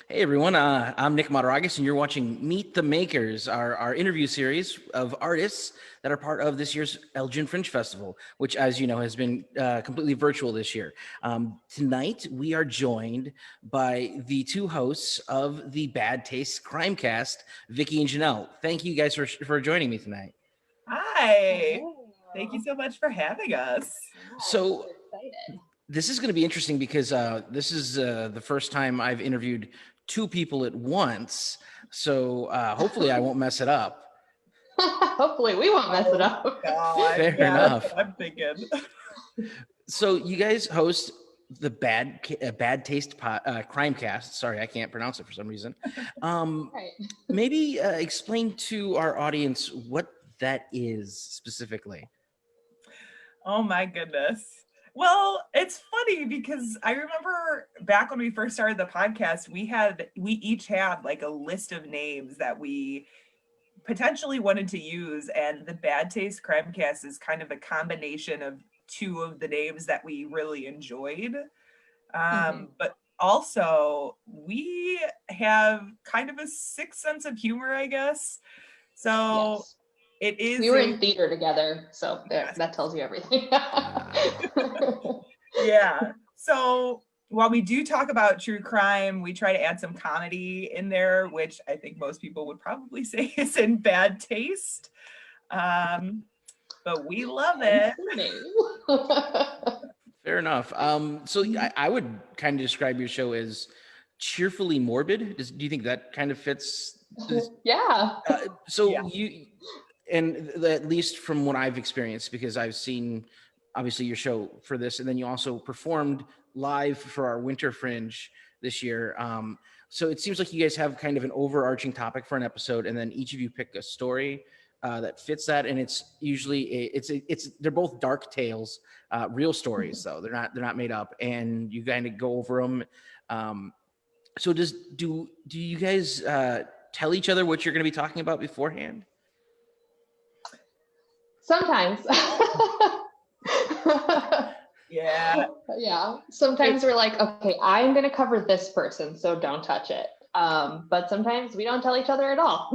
Hey everyone, I'm Nick Mataragas, and you're watching Meet the Makers, our interview series of artists that are part of this year's Elgin Fringe Festival, which, as you know, has been completely virtual this year. Tonight, we are joined by the two hosts of the Bad Taste Crimecast, Vicky and Janelle. Thank you guys for joining me tonight. Hi. Thank you so much for having us. So, We're excited. this is going to be interesting because this is the first time I've interviewed two people at once. So hopefully I won't mess it up. Hopefully we won't mess it up. God, Fair yeah, enough. that's what I'm thinking. So you guys host the Bad Taste Crimecast. Sorry, I can't pronounce it for some reason. Right. Maybe explain to our audience what that is specifically. Oh my goodness. Well, it's funny because I remember back when we first started the podcast, we each had like a list of names that we potentially wanted to use, and the Bad Taste Crimecast is kind of a combination of two of the names that we really enjoyed. But also we have kind of a sixth sense of humor, I guess. So Yes. it is We were in theater together, so Yes. that tells you everything. Yeah. So while we do talk about true crime, we try to add some comedy in there, which I think most people would probably say is in bad taste. But we love it. Fair enough. So I would kind of describe your show as cheerfully morbid. Do you think that kind of fits? Yeah. So Yeah. at least from what I've experienced, because I've seen obviously your show for this, and then you also performed live for our Winter Fringe this year. So it seems like you guys have kind of an overarching topic for an episode, and then each of you pick a story that fits that, and it's usually they're both dark tales, real stories though. They're not made up, and you kind of go over them. So do you guys tell each other what you're going to be talking about beforehand? Sometimes. Yeah. Yeah. Sometimes we're like, okay, I'm going to cover this person, so don't touch it. But sometimes we don't tell each other at all.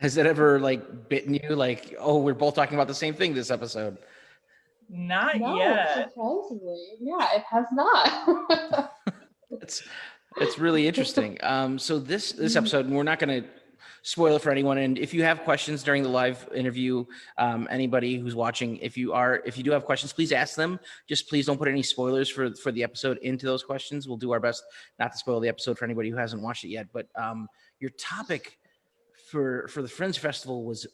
Has that ever like bitten you? Like, oh, we're both talking about the same thing this episode. Not No, yet. surprisingly. Yeah, it has not. It's really interesting. So this episode, and we're not going to spoil it for anyone. And if you have questions during the live interview, anybody who's watching, if you do have questions, please ask them. Just please don't put any spoilers for the episode into those questions. We'll do our best not to spoil the episode for anybody who hasn't watched it yet. But your topic for the Fringe Festival was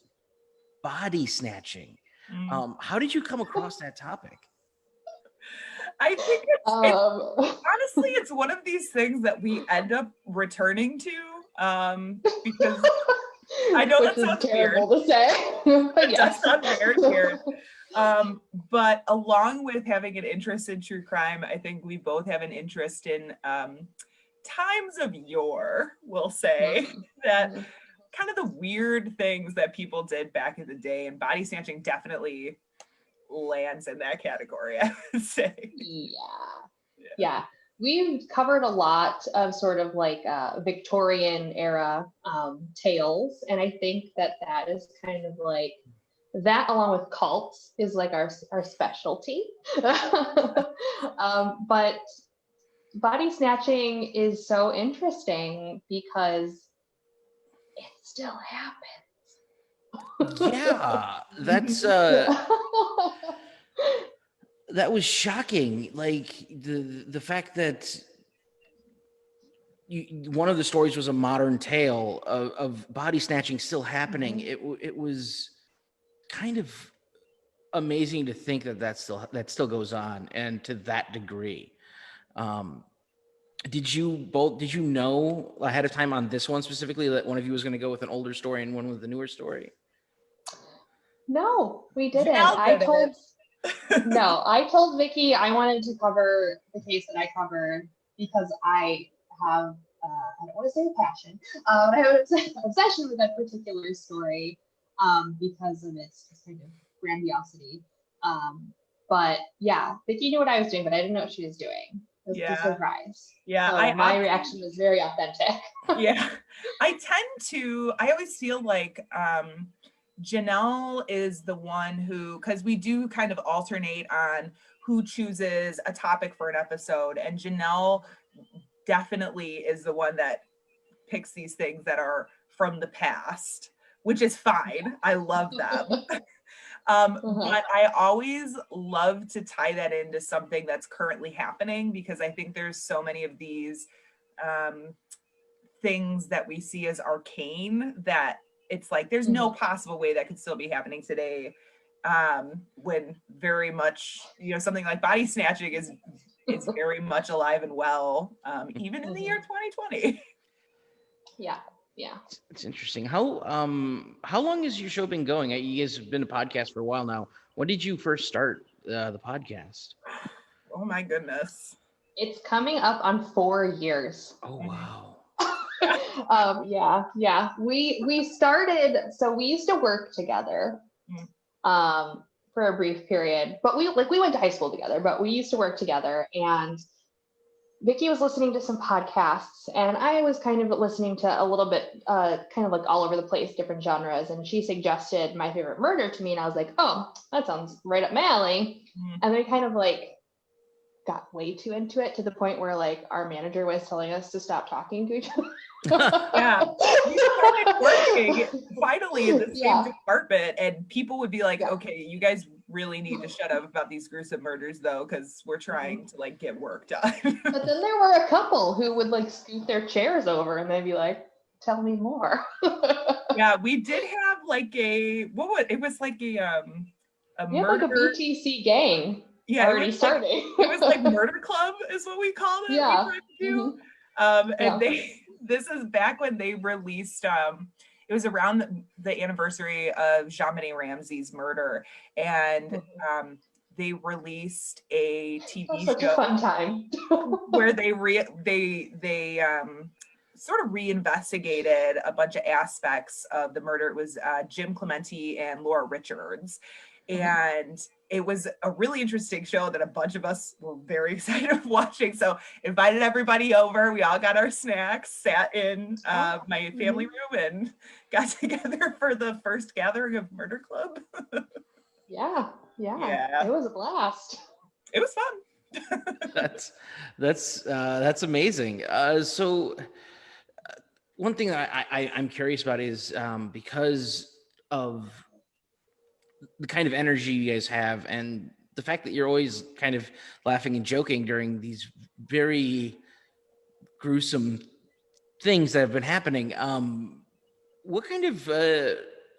body snatching. How did you come across that topic? I think honestly, it's one of these things that we end up returning to because I know that sounds terrible weird. to say. But It does sound very weird. But along with having an interest in true crime, I think we both have an interest in times of yore, we'll say, that kind of the weird things that people did back in the day, and body snatching definitely lands in that category, I would say. Yeah. We've covered a lot of sort of like Victorian era tales, and I think that is kind of like that, along with cults, is like our specialty. But body snatching is so interesting because it still happens. Yeah, that's that was shocking. Like the fact that one of the stories was a modern tale of body snatching still happening. It was kind of amazing to think that still goes on, and to that degree. Did you know ahead of time on this one specifically that one of you was going to go with an older story and one with a newer story? No, we didn't. I told Vicky I wanted to cover the case that I covered because I have, I don't want to say a passion, I have an obsession with that particular story because of its kind of grandiosity. But yeah, Vicky knew what I was doing, but I didn't know what she was doing. was Yeah. the surprise. Yeah, So my reaction was very authentic. Yeah, I always feel like Janelle is the one who, because we do kind of alternate on who chooses a topic for an episode, and Janelle definitely is the one that picks these things that are from the past, which is fine. I love them. But I always love to tie that into something that's currently happening, because I think there's so many of these things that we see as arcane that it's like there's no possible way that could still be happening today, when very much, something like body snatching is very much alive and well, even in the year 2020. Yeah. It's interesting. How long has your show been going? You guys have been a podcast for a while now. When did you first start the podcast? Oh my goodness. It's coming up on 4 years. Oh wow. Yeah. We started, so we used to work together for a brief period, but we went to high school together, but we used to work together, and Vicky was listening to some podcasts, and I was kind of listening to a little bit, kind of like all over the place, different genres. And she suggested My Favorite Murder to me, and I was like, oh, that sounds right up my alley. And we kind of like got way too into it, to the point where like our manager was telling us to stop talking to each other. Yeah, we started working finally in the same department, and people would be like, okay, you guys really need to shut up about these gruesome murders though, because we're trying to like get work done. But then there were a couple who would like scoot their chairs over, and they'd be like, tell me more. Yeah, we did have like it was like a murder, like a BTC gang. Yeah, already starting. It was like Murder Club is what we called it. Yeah. And this is back when they released, it was around the anniversary of Jean-Benet Ramsey's murder, and they released a TV show. Such a fun time. Where they sort of reinvestigated a bunch of aspects of the murder. It was Jim Clementi and Laura Richards, and it was a really interesting show that a bunch of us were very excited of watching. So invited everybody over. We all got our snacks, sat in my family room, and got together for the first gathering of Murder Club. Yeah. It was a blast. It was fun. That's amazing. So one thing that I'm curious about is because of the kind of energy you guys have, and the fact that you're always kind of laughing and joking during these very gruesome things that have been happening. What kind of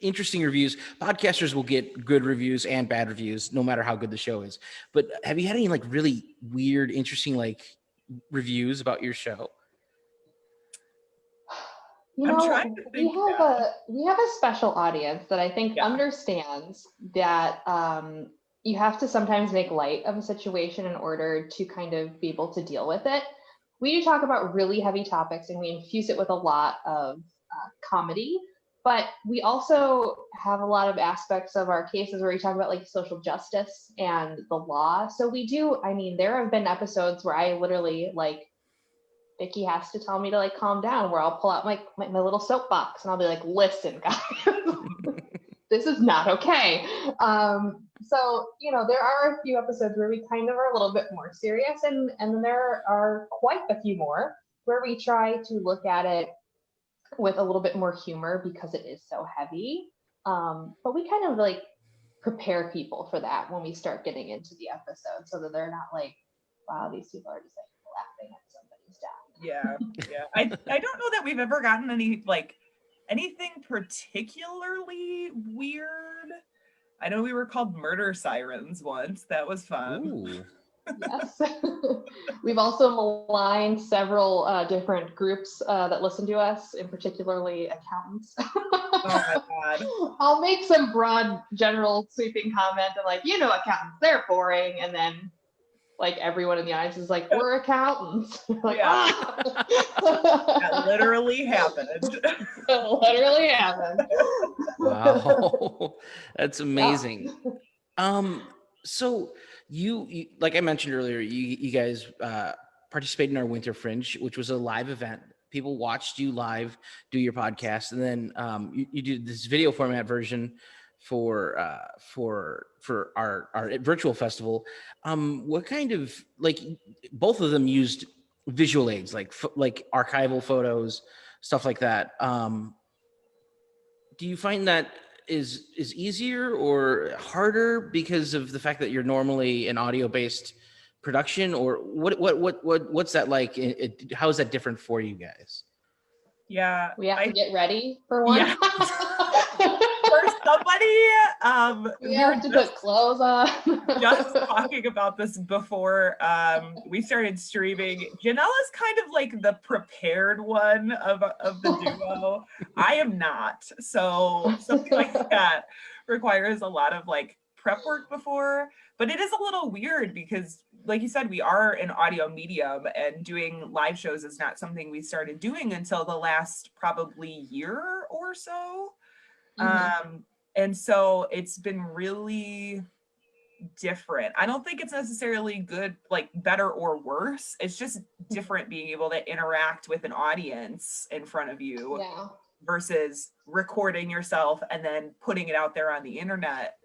interesting reviews? Podcasters will get good reviews and bad reviews, no matter how good the show is. But have you had any like really weird, interesting like reviews about your show? We have a special audience that I think understands that you have to sometimes make light of a situation in order to kind of be able to deal with it. We do talk about really heavy topics, and we infuse it with a lot of comedy, but we also have a lot of aspects of our cases where we talk about like social justice and the law. So there have been episodes where I literally like, Vicky has to tell me to like calm down, where I'll pull out my little soapbox and I'll be like, listen, guys, this is not okay. So, there are a few episodes where we kind of are a little bit more serious, and then there are quite a few more where we try to look at it with a little bit more humor, because it is so heavy. But we kind of like prepare people for that when we start getting into the episode, so that they're not like, wow, these people are just like laughing at somebody's death. Yeah. I don't know that we've ever gotten anything particularly weird. I know we were called murder sirens once. That was fun. Ooh. Yes. We've also maligned several different groups that listen to us, and particularly accountants. Oh my God. I'll make some broad, general, sweeping comment and like, accountants, they're boring. And then like everyone in the audience is like, we're accountants. Like, That literally happened. It literally happened. Wow. That's amazing. So you like I mentioned earlier, you guys participated in our Winter Fringe, which was a live event. People watched you live do your podcast, and then you did this video format version for our virtual festival. What kind of, like, both of them used visual aids, like archival photos, stuff like that. Do you find that is easier or harder because of the fact that you're normally an audio based production, or what's that like? How is that different for you guys? Yeah. We have to get ready for one. Yeah. For somebody, we have to put clothes on. Just talking about this before we started streaming. Janella's kind of like the prepared one of the duo. I am not. So something like that requires a lot of like prep work before, but it is a little weird because, like you said, we are an audio medium, and doing live shows is not something we started doing until the last probably year or so. And so it's been really different. I don't think it's necessarily good, like better or worse. It's just different being able to interact with an audience in front of you versus recording yourself and then putting it out there on the internet.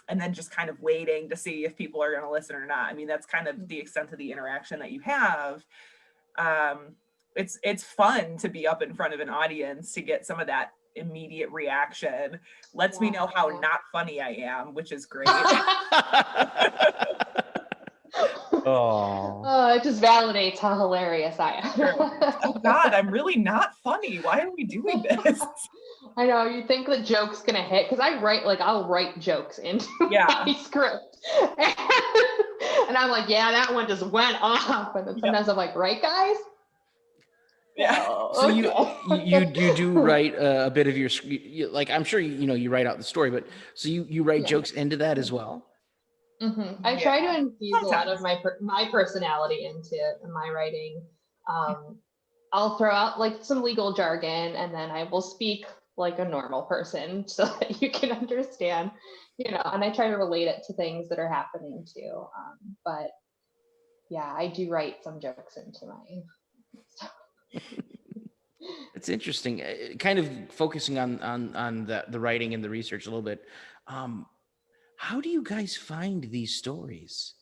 And then just kind of waiting to see if people are going to listen or not. I mean, that's kind of the extent of the interaction that you have. It's fun to be up in front of an audience to get some of that immediate reaction. Lets me know how not funny I am, which is great. Oh, it just validates how hilarious I am. Oh God, I'm really not funny. Why are we doing this? I know, you think the joke's gonna hit, because I'll write jokes into my script. And I'm like, yeah, that one just went off. And then sometimes I'm like, right, guys? Yeah. So you do write a bit of your, like, I'm sure you write out the story, but so you write jokes into that as well. I try to infuse a lot of my personality into it in my writing. I'll throw out like some legal jargon, and then I will speak like a normal person so that you can understand, and I try to relate it to things that are happening too. But yeah, I do write some jokes into my stuff. It's interesting, kind of focusing on the writing and the research a little bit. How do you guys find these stories?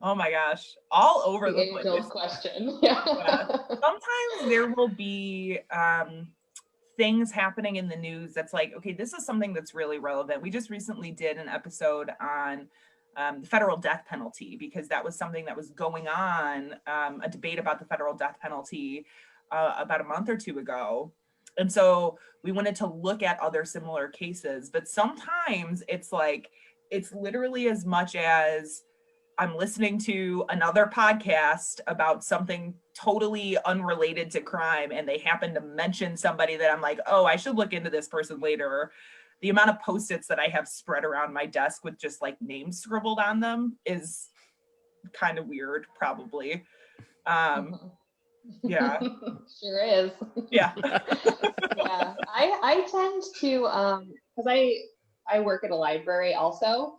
Oh my gosh, all over the place. Question. Yeah. Sometimes there will be things happening in the news that's like, okay, this is something that's really relevant. We just recently did an episode on the federal death penalty, because that was something that was going on, a debate about the federal death penalty about a month or two ago. And so we wanted to look at other similar cases, but sometimes it's literally as much as I'm listening to another podcast about something totally unrelated to crime, and they happen to mention somebody that I'm like, oh, I should look into this person later. The amount of Post-its that I have spread around my desk with just like names scribbled on them is kind of weird, probably. Yeah. Sure is. Yeah. Yeah. I tend to, because I work at a library also.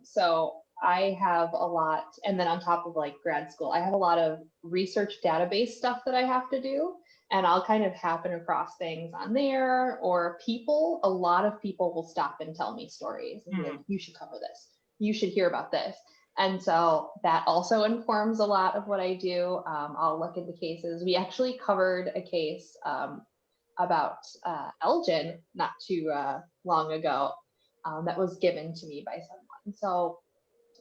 So I have a lot, and then on top of like grad school, I have a lot of research database stuff that I have to do. And I'll kind of happen across things on there, or a lot of people will stop and tell me stories. And be like, you should cover this. You should hear about this. And so that also informs a lot of what I do. I'll look into cases. We actually covered a case about Elgin not too long ago that was given to me by someone. So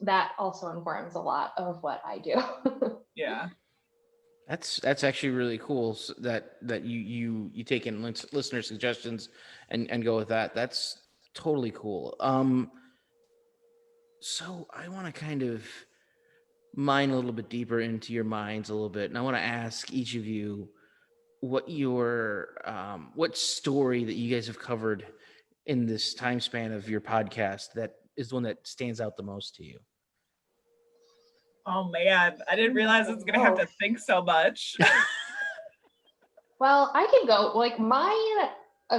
that also informs a lot of what I do. Yeah. That's actually really cool, so that you take in listener suggestions and go with that. That's totally cool. So I want to kind of mine a little bit deeper into your minds a little bit, and I want to ask each of you what what story that you guys have covered in this time span of your podcast that is the one that stands out the most to you. Oh man, I didn't realize I was gonna have to think so much. Well, I can go like mine.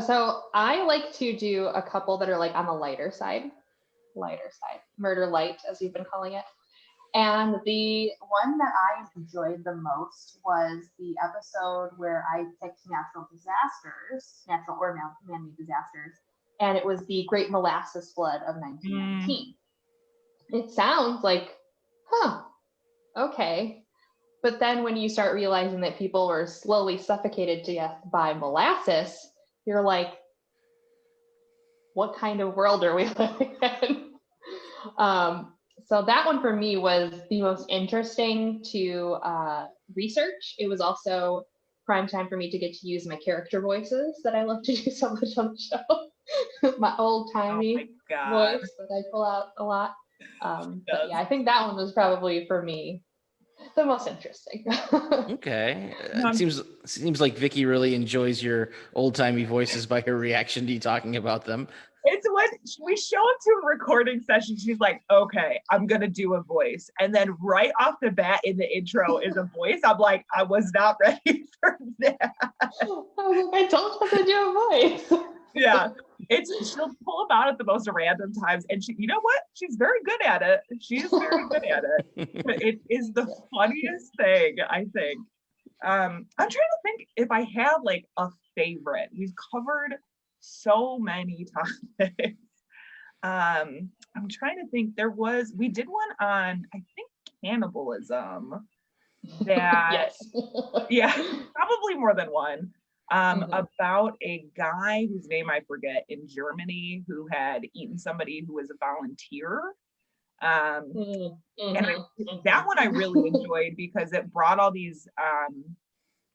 So I like to do a couple that are like on the lighter side, murder light, as you've been calling it. And the one that I enjoyed the most was the episode where I picked natural or man-made disasters, and it was the Great Molasses Flood of 1919. It sounds like, okay. But then when you start realizing that people were slowly suffocated to death by molasses, you're like, what kind of world are we living in? So that one for me was the most interesting to research. It was also prime time for me to get to use my character voices that I love to do so much on the show. My old-timey voice that I pull out a lot. But yeah, I think that one was probably for me the most interesting. Okay. It seems like Vicky really enjoys your old-timey voices by her reaction to you talking about them. It's when we show up to a recording session, she's like, okay, I'm going to do a voice. And then right off the bat in the intro is a voice. I'm like, I was not ready for that. I told her to do a voice. Yeah. She'll pull them out at the most random times. And you know what? She's very good at it. She's very good at it. But it is the funniest thing, I think. I'm trying to think if I have like a favorite. We've covered so many topics. I'm trying to think. We did one on, I think, cannibalism. That yeah, probably more than one. About a guy whose name I forget in Germany who had eaten somebody who was a volunteer. And that one I really enjoyed because it brought all these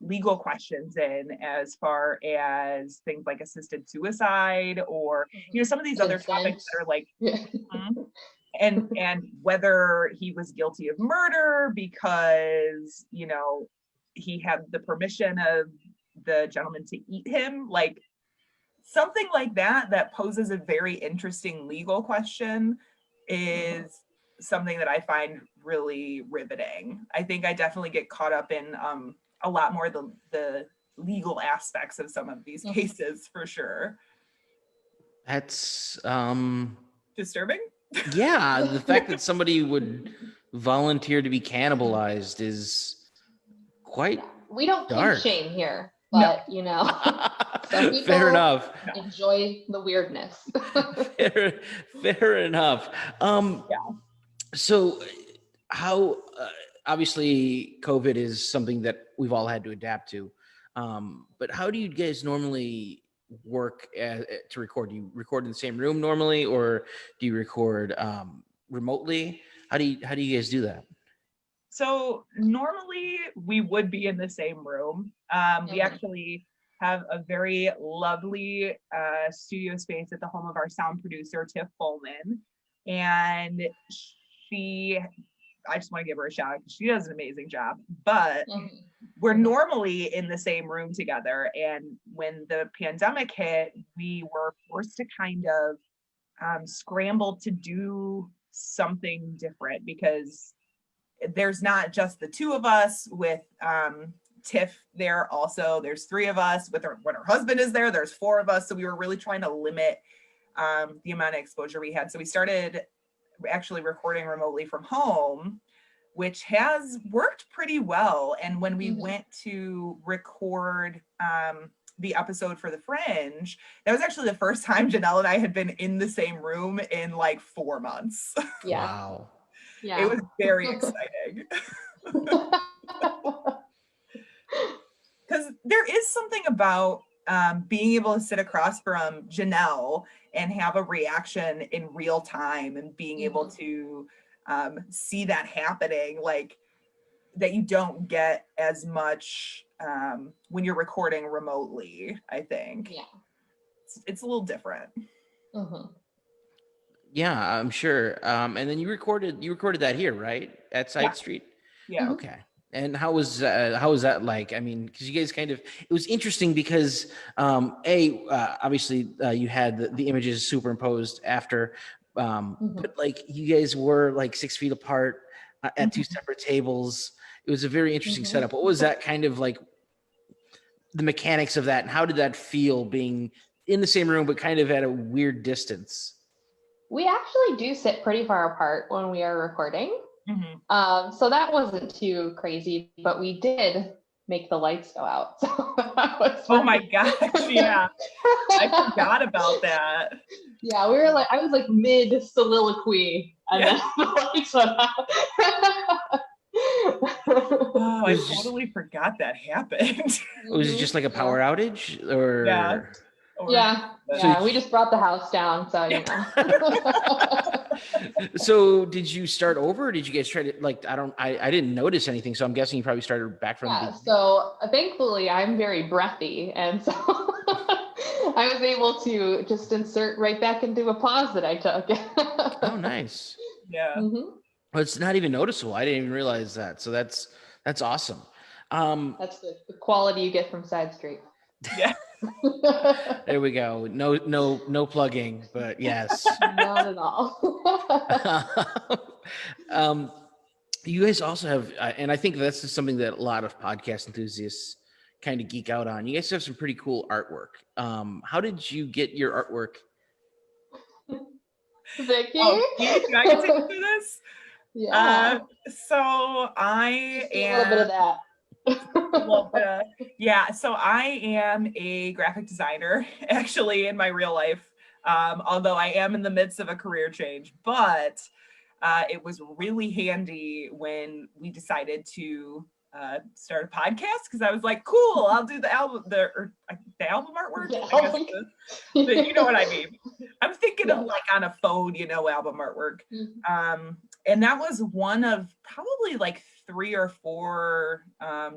legal questions in as far as things like assisted suicide or some of these other topics that are like and whether he was guilty of murder because he had the permission of the gentleman to eat him, like something like that poses a very interesting legal question is something that I find really riveting. I think I definitely get caught up in a lot more the legal aspects of some of these cases for sure. That's disturbing. Yeah, the fact that somebody would volunteer to be cannibalized is quite we don't dark. kink shame here, but some people fair enough. Enjoy the weirdness. fair enough. So how obviously COVID is something that we've all had to adapt to. But how do you guys normally work to record? Do you record in the same room normally, or do you record remotely? How do you guys do that? So normally we would be in the same room. We actually have a very lovely studio space at the home of our sound producer, Tiff Pullman. And I just want to give her a shout out because she does an amazing job. But we're normally in the same room together. And when the pandemic hit, we were forced to kind of scramble to do something different because there's not just the two of us with Tiff there also. There's three of us when her husband is there, there's four of us. So we were really trying to limit the amount of exposure we had. So we started actually recording remotely from home, which has worked pretty well. And when we went to record the episode for the Fringe, that was actually the first time Janelle and I had been in the same room in like 4 months. Yeah. Wow. Yeah. It was very exciting. Because there is something about being able to sit across from Janelle and have a reaction in real time and being able to see that happening, like that you don't get as much when you're recording remotely, I think. Yeah. It's a little different. Yeah, I'm sure. And then you recorded that here, right? At Side Street? Yeah. Okay. And how was that like? I mean, because you guys it was interesting because obviously you had the images superimposed after, but like you guys were like 6 feet apart at two separate tables. It was a very interesting setup. What was that kind of like, the mechanics of that, and how did that feel being in the same room but kind of at a weird distance? We actually do sit pretty far apart when we are recording. So that wasn't too crazy, but we did make the lights go out. So that was Oh my gosh, yeah. I forgot about that. Yeah, we were like, I was like mid soliloquy, and then the lights went out. Oh, I totally forgot that happened. Was it just like a power outage, or? Yeah. Yeah, we just brought the house down, so you know. So did you start over, or did you guys try to, like, I didn't notice anything, so I'm guessing you probably started back from the beginning. So thankfully I'm very breathy, and so I was able to just insert right back into a pause that I took. Oh, nice. Yeah. Well, it's not even noticeable. I didn't even realize that. So that's awesome. That's the quality you get from Side Street. Yeah. There we go. No plugging, but yes. Not at all. You guys also have, and I think that's just something that a lot of podcast enthusiasts kind of geek out on. You guys have some pretty cool artwork. How did you get your artwork? Vicky? Oh, can I continue this? Yeah. So I am a little bit of that. Yeah, so I am a graphic designer, actually, in my real life, although I am in the midst of a career change. But it was really handy when we decided to start a podcast, because I was like, cool, I'll do the album artwork. But you know what I mean. I'm thinking of like on a phone, album artwork. And that was one of probably like 3 or 4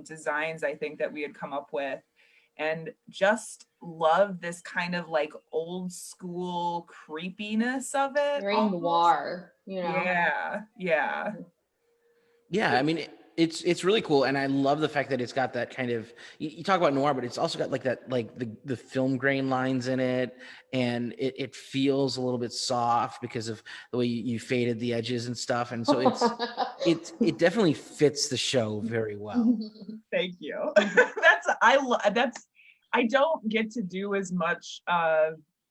designs, I think, that we had come up with, and just love this kind of like old school creepiness of it. Very noir, Yeah. I mean, it's really cool, and I love the fact that it's got that kind of, you talk about noir, but it's also got like that, like the film grain lines in it, and it feels a little bit soft because of the way you faded the edges and stuff, and so it definitely fits the show very well. Thank you. I don't get to do as much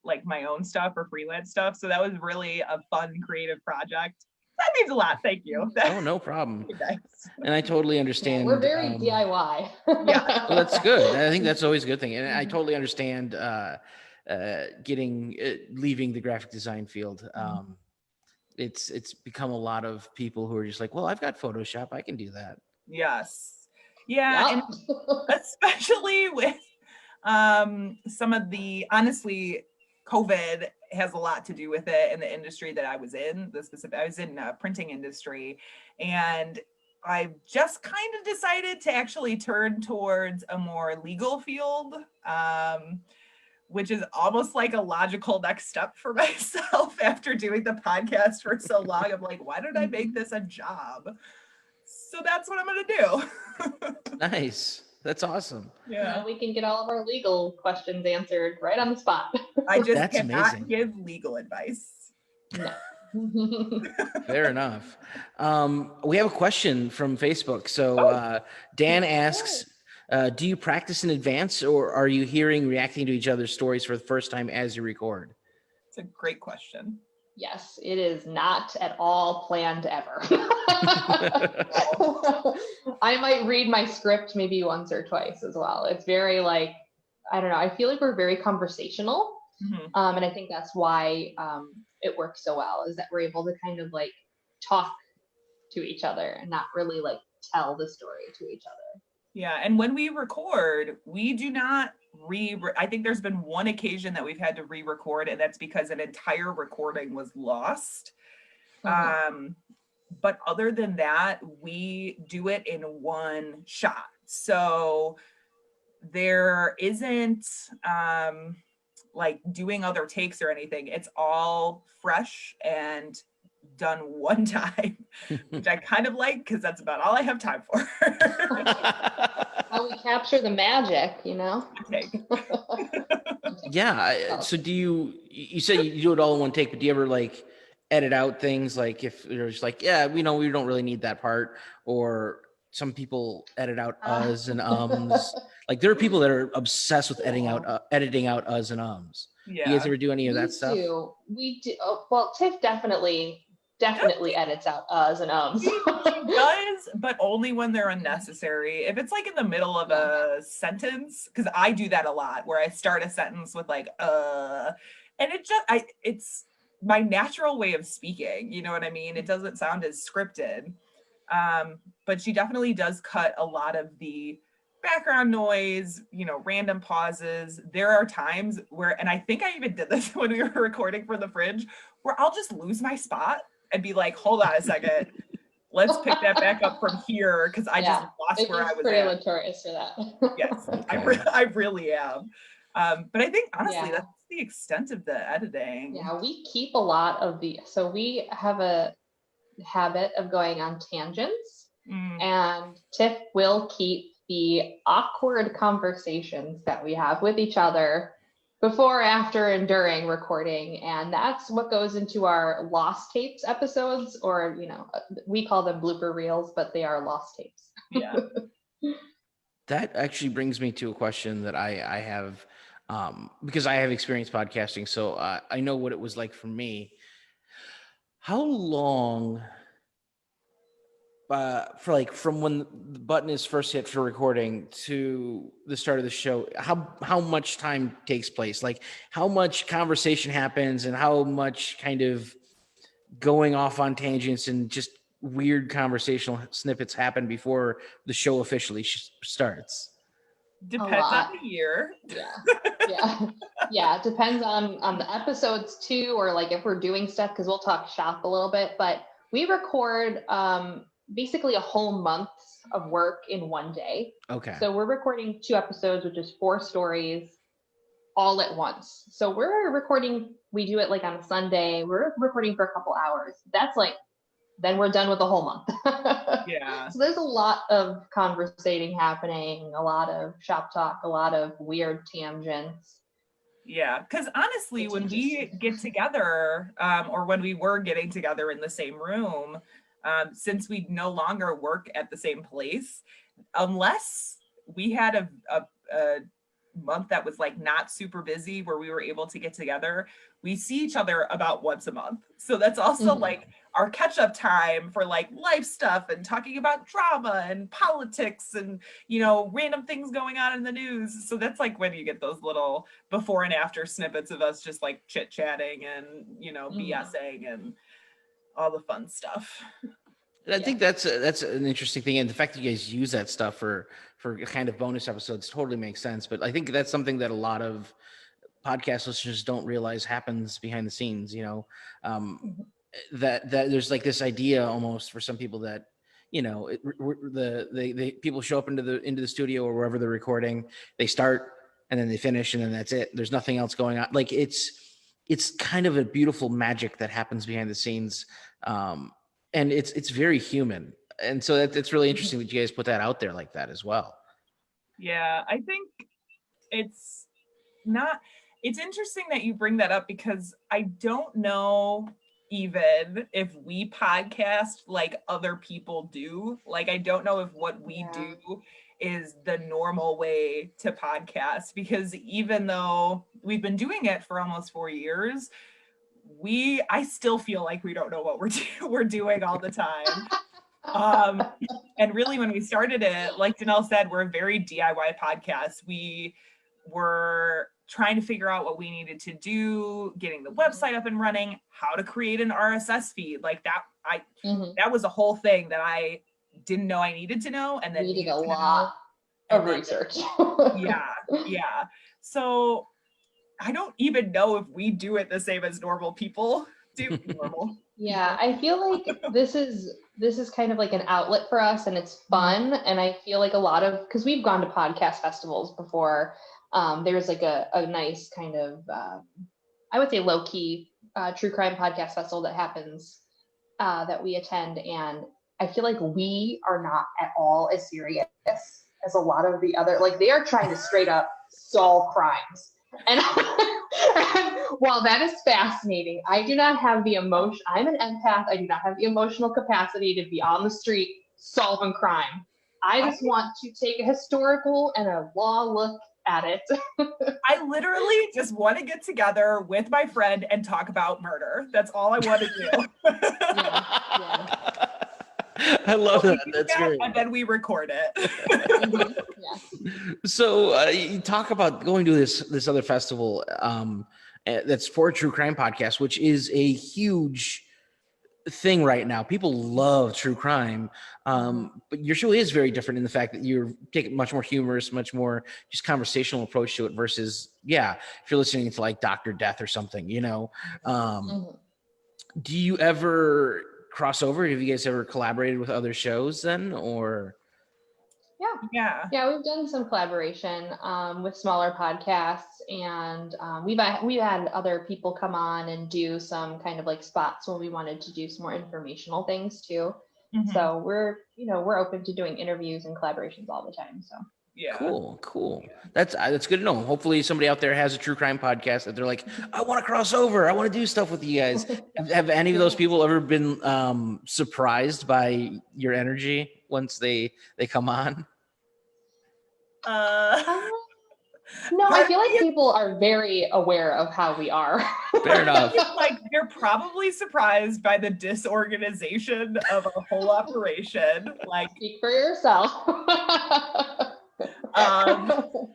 like my own stuff or freelance stuff, so that was really a fun creative project. That means a lot. Thank you. Oh, no problem. Nice. And I totally understand. Yeah, we're very DIY. Yeah. Well, that's good. I think that's always a good thing. And I totally understand leaving the graphic design field. It's become a lot of people who are just like, well, I've got Photoshop, I can do that. Yes. Yeah. And especially with some of the, honestly, COVID has a lot to do with it in the industry that I was in. I was in printing industry, and I've just kind of decided to actually turn towards a more legal field, which is almost like a logical next step for myself after doing the podcast for so long. I'm like, why don't I make this a job? So that's what I'm going to do. Nice. That's awesome. Yeah. We can get all of our legal questions answered right on the spot. I just cannot give legal advice. No. Fair enough. We have a question from Facebook. So Dan asks, do you practice in advance, or are you reacting to each other's stories for the first time as you record? It's a great question. Yes, it is not at all planned ever. I might read my script maybe once or twice as well. It's very like, I don't know, I feel like we're very conversational. And I think that's why it works so well, is that we're able to kind of like talk to each other and not really like tell the story to each other. Yeah, and when we record, we do not I think there's been one occasion that we've had to re-record, and that's because an entire recording was lost. But other than that, we do it in one shot. So there isn't like doing other takes or anything. It's all fresh and done one time, which I kind of like, because that's about all I have time for. How we capture the magic, Okay. Yeah. So you said you do it all in one take, but do you ever like edit out things, like if you're just like, yeah, we don't really need that part, or some people edit out uhs and ums. Like there are people that are obsessed with editing out uhs and ums. Yeah. You guys ever do any of that stuff? We do. Well, Tiff definitely definitely edits out uhs and ums. She does, but only when they're unnecessary. If it's like in the middle of a sentence, because I do that a lot, where I start a sentence with like and it's my natural way of speaking. You know what I mean? It doesn't sound as scripted. But she definitely does cut a lot of the background noise, random pauses. There are times where, and I think I even did this when we were recording for the Fringe, where I'll just lose my spot and be like, hold on a second, let's pick that back up from here, because I just lost where I was pretty at. notorious for that. Yes, Okay. I really am. But I think honestly, that's the extent of the editing. Yeah, we keep a lot of so we have a habit of going on tangents, and Tiff will keep the awkward conversations that we have with each other before, after, and during recording, and that's what goes into our lost tapes episodes, or we call them blooper reels, but they are lost tapes. Yeah. That actually brings me to a question that I have, because I have experience podcasting, so I know what it was like for me. How long, from when the button is first hit for recording to the start of the show, how much time takes place? Like, how much conversation happens, and how much kind of going off on tangents and just weird conversational snippets happen before the show officially starts? Depends on the year. Yeah. It depends on the episodes too, or like if we're doing stuff, because we'll talk shop a little bit, but we record basically a whole month of work in one day. Okay. So we're recording 2 episodes, which is 4 stories all at once. So we do it like on a Sunday, we're recording for a couple hours. That's like, then we're done with the whole month. Yeah. So there's a lot of conversating happening, a lot of shop talk, a lot of weird tangents. Yeah, because honestly, when we get together, or when we were getting together in the same room, since we no longer work at the same place, unless we had a month that was like not super busy where we were able to get together, we see each other about once a month. So that's also like our catch-up time for like life stuff and talking about drama and politics and random things going on in the news. So that's like when you get those little before and after snippets of us just like chit-chatting and BSing and all the fun stuff. I think that's an interesting thing, and the fact that you guys use that stuff for kind of bonus episodes totally makes sense. But I think that's something that a lot of podcast listeners don't realize happens behind the scenes. That there's like this idea almost for some people that the people show up into the studio or wherever they're recording, they start and then they finish and then that's it. There's nothing else going on. Like it's kind of a beautiful magic that happens behind the scenes. And it's very human. And so it's really interesting that you guys put that out there like that as well. Yeah, I think it's interesting that you bring that up, because I don't know even if we podcast like other people do. Like, I don't know if what we do is the normal way to podcast, because even though we've been doing it for almost 4 years, I still feel like we don't know what we're doing all the time. And really, when we started it, like Danelle said, we're a very DIY podcast. We were trying to figure out what we needed to do, getting the website up and running, how to create an RSS feed. Like that, that was a whole thing that I didn't know I needed to know, and then needed a lot of research. Yeah. So I don't even know if we do it the same as normal people do. Normal. Yeah, I feel like this is kind of like an outlet for us, and it's fun. And I feel like because we've gone to podcast festivals before, there's like a nice kind of, I would say low-key true crime podcast festival that happens, that we attend. And I feel like we are not at all as serious as a lot of the other, like they are trying to straight up solve crimes. And while that is fascinating, I do not have the emotion. I'm an empath. I do not have the emotional capacity to be on the street solving crime. I just want to take a historical and a law look at it. I literally just want to get together with my friend and talk about murder. That's all I want to do. I love So that. That's great. And then we record it. Yes. So you talk about going to this other festival that's for True Crime Podcast, which is a huge thing right now. People love true crime, but your show is very different in the fact that you're taking much more humorous, much more just conversational approach to it versus, if you're listening to like Dr. Death or something, Do you ever cross over? Have you guys ever collaborated with other shows then, or? Yeah, we've done some collaboration with smaller podcasts, and we've had other people come on and do some kind of like spots when we wanted to do some more informational things too. So we're open to doing interviews and collaborations all the time. So cool. That's good to know. Hopefully somebody out there has a true crime podcast that they're like, I want to cross over, I want to do stuff with you guys. Have any of those people ever been surprised by your energy once they come on? No, I feel like people are very aware of how we are. Fair enough. Like they're probably surprised by the disorganization of a whole operation. Like, speak for yourself.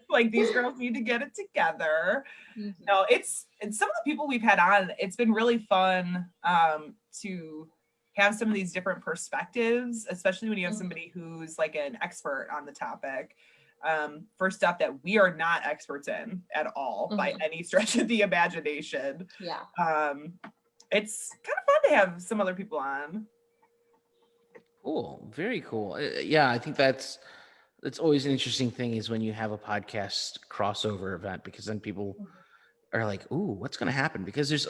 Like these girls need to get it together. No, it's some of the people we've had on. It's been really fun to have some of these different perspectives, especially when you have somebody who's like an expert on the topic. For stuff that we are not experts in at all by any stretch of the imagination. It's kind of fun to have some other people on. Cool. Very cool. I think that's always an interesting thing is when you have a podcast crossover event, because then people are like, ooh, what's going to happen? Because there's,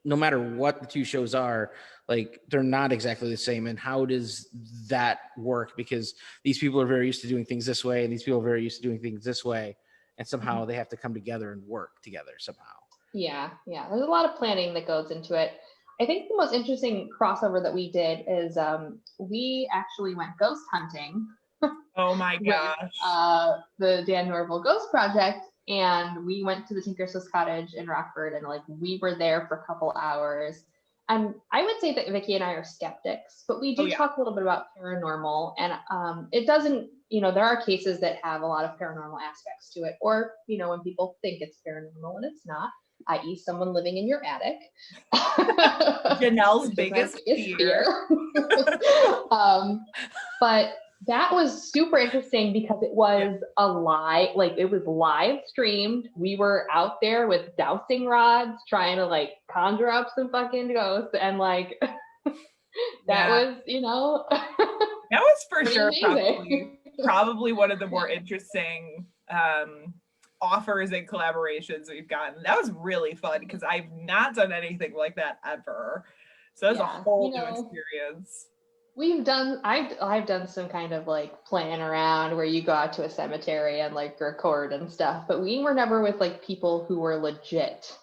no matter what the two shows are, like they're not exactly the same. And how does that work? Because these people are very used to doing things this way, and these people are very used to doing things this way. And somehow they have to come together and work together somehow. Yeah. There's a lot of planning that goes into it. I think the most interesting crossover that we did is we actually went ghost hunting. Oh my gosh. With, the Dan Norville Ghost Project. And we went to the Tinker Swiss Cottage in Rockford, and like we were there for a couple hours. And I would say that Vicky and I are skeptics, but we do talk a little bit about paranormal. And it doesn't, there are cases that have a lot of paranormal aspects to it, or, when people think it's paranormal and it's not, i.e. someone living in your attic. Janelle's biggest fear. But that was super interesting because it was it was live streamed. We were out there with dowsing rods trying to like conjure up some fucking ghosts, and like that was, that was for sure probably one of the more interesting offers and collaborations we've gotten. That was really fun because I've not done anything like that ever. So that's a whole new experience. I've done some kind of like plan around where you go out to a cemetery and like record and stuff, but we were never with like people who were legit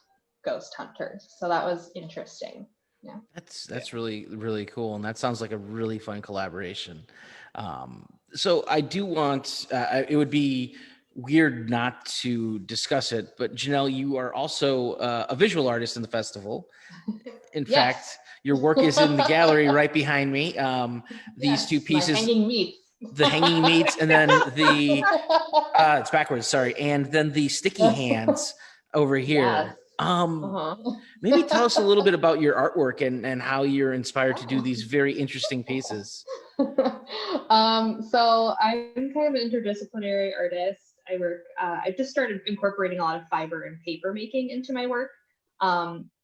ghost hunters. So that was interesting. Yeah. That's really, really cool. And that sounds like a really fun collaboration. So I do want, it would be weird not to discuss it, but Janelle, you are also a visual artist in the festival. In fact, your work is in the gallery right behind me. These two pieces, the hanging meats, and then the it's backwards, sorry, and then the sticky hands over here. Maybe tell us a little bit about your artwork and how you're inspired to do these very interesting pieces. So I'm kind of an interdisciplinary artist. I just started incorporating a lot of fiber and paper making into my work.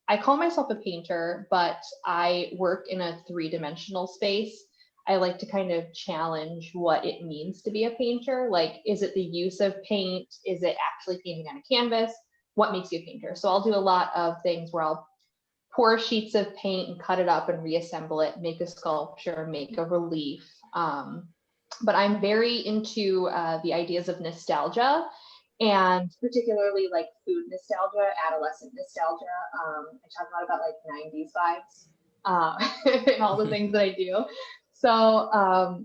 I call myself a painter, but I work in a 3-dimensional space. I like to kind of challenge what it means to be a painter. Like, is it the use of paint? Is it actually painting on a canvas? What makes you a painter? So I'll do a lot of things where I'll pour sheets of paint and cut it up and reassemble it, make a sculpture, make a relief. But I'm very into the ideas of nostalgia, and particularly like food nostalgia, adolescent nostalgia. I talk a lot about like 90s vibes and all the things that I do. So I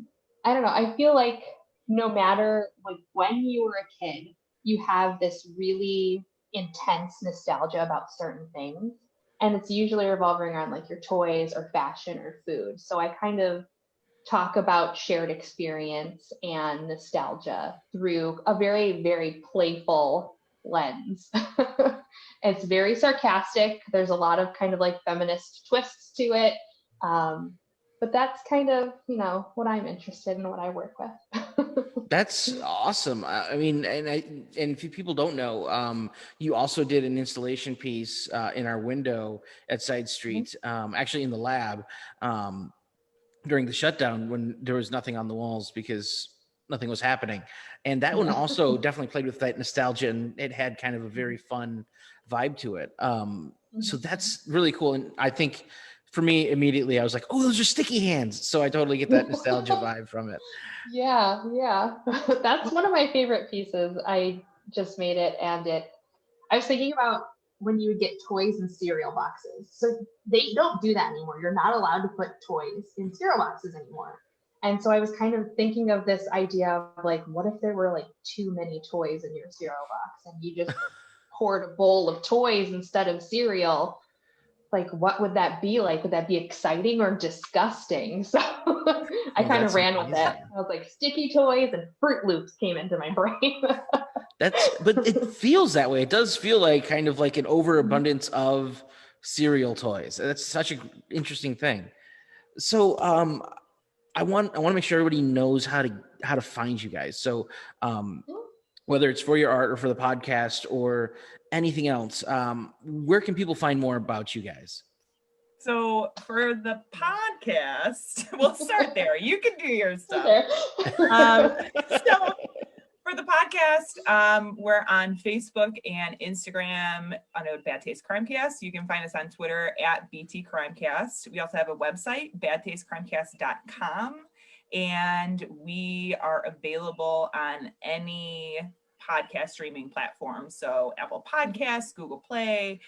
don't know, I feel like no matter like when you were a kid, you have this really intense nostalgia about certain things. And it's usually revolving around like your toys or fashion or food. So I kind of talk about shared experience and nostalgia through a very, very playful lens. It's very sarcastic. There's a lot of kind of like feminist twists to it. But that's kind of, what I'm interested in, what I work with. That's awesome. I mean, and if people don't know, you also did an installation piece in our window at Side Street, actually in the lab, during the shutdown when there was nothing on the walls because nothing was happening. And that one also definitely played with that nostalgia, and it had kind of a very fun vibe to it. So that's really cool. And I think for me, immediately, I was like, oh, those are sticky hands. So I totally get that nostalgia vibe from it. Yeah. That's one of my favorite pieces. I just made it, and I was thinking about when you would get toys in cereal boxes. So they don't do that anymore. You're not allowed to put toys in cereal boxes anymore. And so I was kind of thinking of this idea of like, what if there were like too many toys in your cereal box and you just poured a bowl of toys instead of cereal? Like, what would that be like? Would that be exciting or disgusting? So I kind of ran with it. I was like, sticky toys and Fruit Loops came into my brain. But it feels that way. It does feel like kind of like an overabundance of cereal toys. That's such an interesting thing. So I want to make sure everybody knows how to find you guys. So whether it's for your art or for the podcast or anything else, where can people find more about you guys? So for the podcast, we'll start there. You can do your stuff. So for the podcast, we're on Facebook and Instagram under Bad Taste Crimecast. You can find us on Twitter at BT Crimecast. We also have a website, badtastecrimecast.com, and we are available on any podcast streaming platform. So Apple Podcasts, Google Play,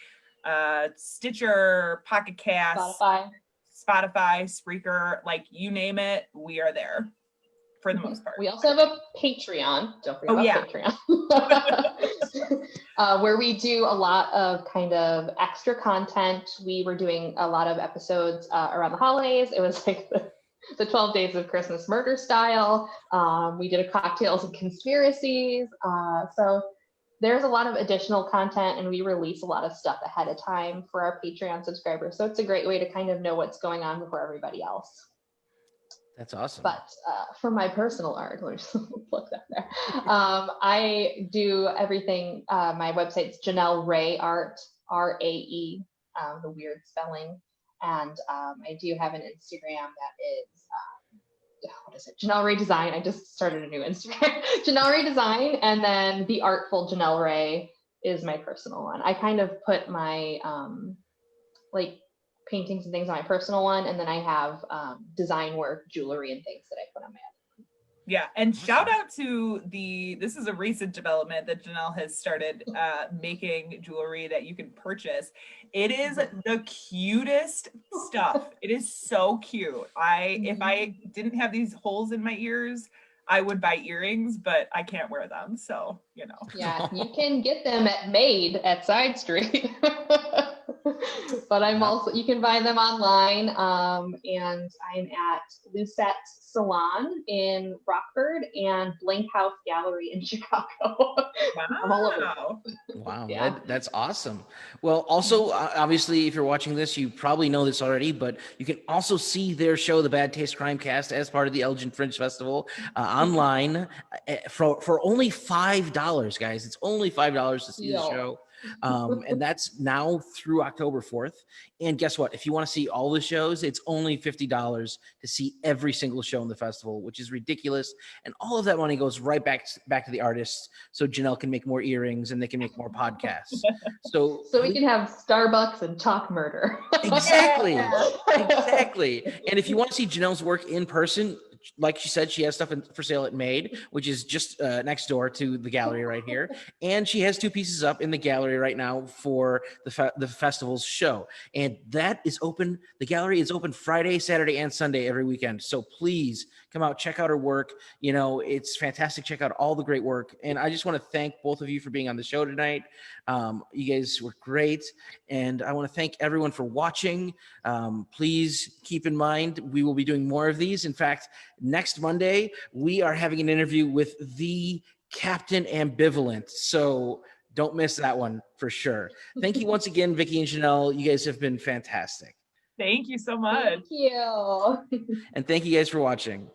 Stitcher, Pocket Cast, Spotify, Spreaker, like you name it, we are there. For the most part. We also have a Patreon. Don't forget about Patreon. Where we do a lot of kind of extra content. We were doing a lot of episodes around the holidays. It was like the 12 Days of Christmas Murder style. We did a Cocktails and Conspiracies. So there's a lot of additional content, and we release a lot of stuff ahead of time for our Patreon subscribers. So it's a great way to kind of know what's going on before everybody else. That's awesome. But for my personal art, let me just plug that there. I do everything. My website's Janelle Ray Art, RAE, the weird spelling. And I do have an Instagram that is, what is it? Janelle Ray Design. I just started a new Instagram. Janelle Ray Design. And then The Artful Janelle Ray is my personal one. I kind of put my, paintings and things on my personal one, and then I have design work, jewelry, and things that I put on my other one. Yeah, and shout out to this is a recent development that Janelle has started making jewelry that you can purchase. It is the cutest stuff. It is so cute. If I didn't have these holes in my ears, I would buy earrings, but I can't wear them, so Yeah, you can get them made at Side Street. But you can buy them online, and I'm at Lucette Salon in Rockford and Blank House Gallery in Chicago. Wow. I'm all over. Wow, Yeah. that's awesome. Well, also, obviously, if you're watching this, you probably know this already, but you can also see their show, the Bad Taste Crimecast, as part of the Elgin Fringe Festival online for only $5, guys. It's only $5 to see the show. And that's now through October 4th. And guess what? If you want to see all the shows, it's only $50 to see every single show in the festival, which is ridiculous. And all of that money goes right back to the artists, so Janelle can make more earrings and they can make more podcasts. So we can have Starbucks and talk murder. Exactly. And if you want to see Janelle's work in person, like she said, she has stuff for sale at Made, which is just next door to the gallery right here. And she has 2 pieces up in the gallery right now for the festival's show. And that is open. The gallery is open Friday, Saturday, and Sunday every weekend. So please come out, check out her work. You know, it's fantastic. Check out all the great work. And I just want to thank both of you for being on the show tonight. You guys were great. And I want to thank everyone for watching. Please keep in mind, we will be doing more of these. In fact, next Monday, we are having an interview with the Captain Ambivalent. So don't miss that one for sure. Thank you once again, Vicky and Janelle. You guys have been fantastic. Thank you so much. Thank you. And thank you guys for watching.